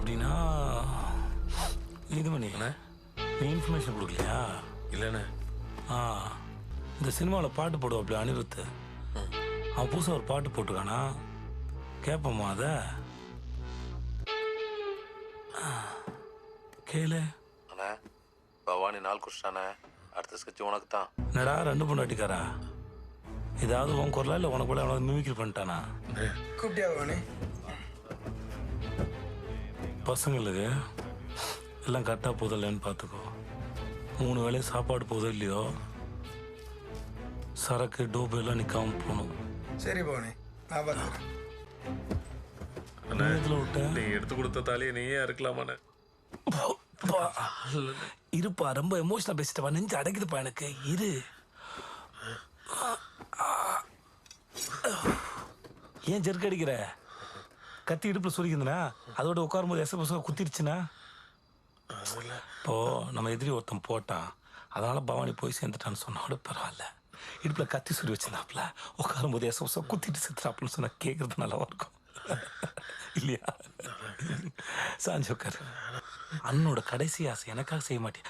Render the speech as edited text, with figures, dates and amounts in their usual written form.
அப்படின்னா இது பண்ணி நீ இன்ஃபர்மேஷன் கொடுக்கலையா? இல்லைண்ணே. இந்த சினிமாவில் பாட்டு போடுவாப்ல அனிருத், அவன் புதுசாக ஒரு பாட்டு போட்டிருக்கானா, கேட்போமா அதை? கேளு. அண்ணா பவானி நாள் குடிச்சிட்டானே, அடுத்த ஸ்கெட்ச் உனக்கு தான். என்னடா 2 பொண்டாட்டிக்காரா? ஏதாவது உன் குரலா இல்லை உனக்கு கூட எவ்வளோ மிமிக்ரி பண்ணிட்டானா? கூப்பிட்டியா பவானி? பசங்களுக்கு எல்லாம் கரெக்டாக போதோ இல்லைன்னு பார்த்துக்கோ. 3 வேளையும் சாப்பாடு போதோ இல்லையோ, சரக்கு டோப்பு எல்லாம் நிற்காம போகணும். சரி பவானி, நான் பார்த்துக்கிறேன். இதில் விட்ட நீ எடுத்து கொடுத்த தாலியை நீயே இருக்கலாமாண்ணே? இருப்பா, ரொம்ப எமோஷனல் பேசிட்டப்பா, நெஞ்சு அடைக்குதுப்பா எனக்கு. இரு. ஏன் ஜெர்க் அடிக்கிற? கத்தி இடுப்புல சுரிக்குதுண்ணா, அதோட உட்காரும்போது எச குத்திருச்சுன்னா இப்போ நம்ம எதிரி ஒருத்தன் போட்டான், அதனால பவானி போய் சேர்ந்துட்டான்னு சொன்னோட பரவாயில்ல. இடுப்புல கத்தி சுரி வச்சிருந்தாப்புல, உட்காரும்போது எச குத்திட்டு செத்துறாப்புன்னு சொன்னா கேட்கறது நல்லாவா இருக்கும் இல்லையா? சாஞ்சு உட்காரு. அண்ணனோட கடைசி ஆசை எனக்காக செய்ய மாட்டேன்.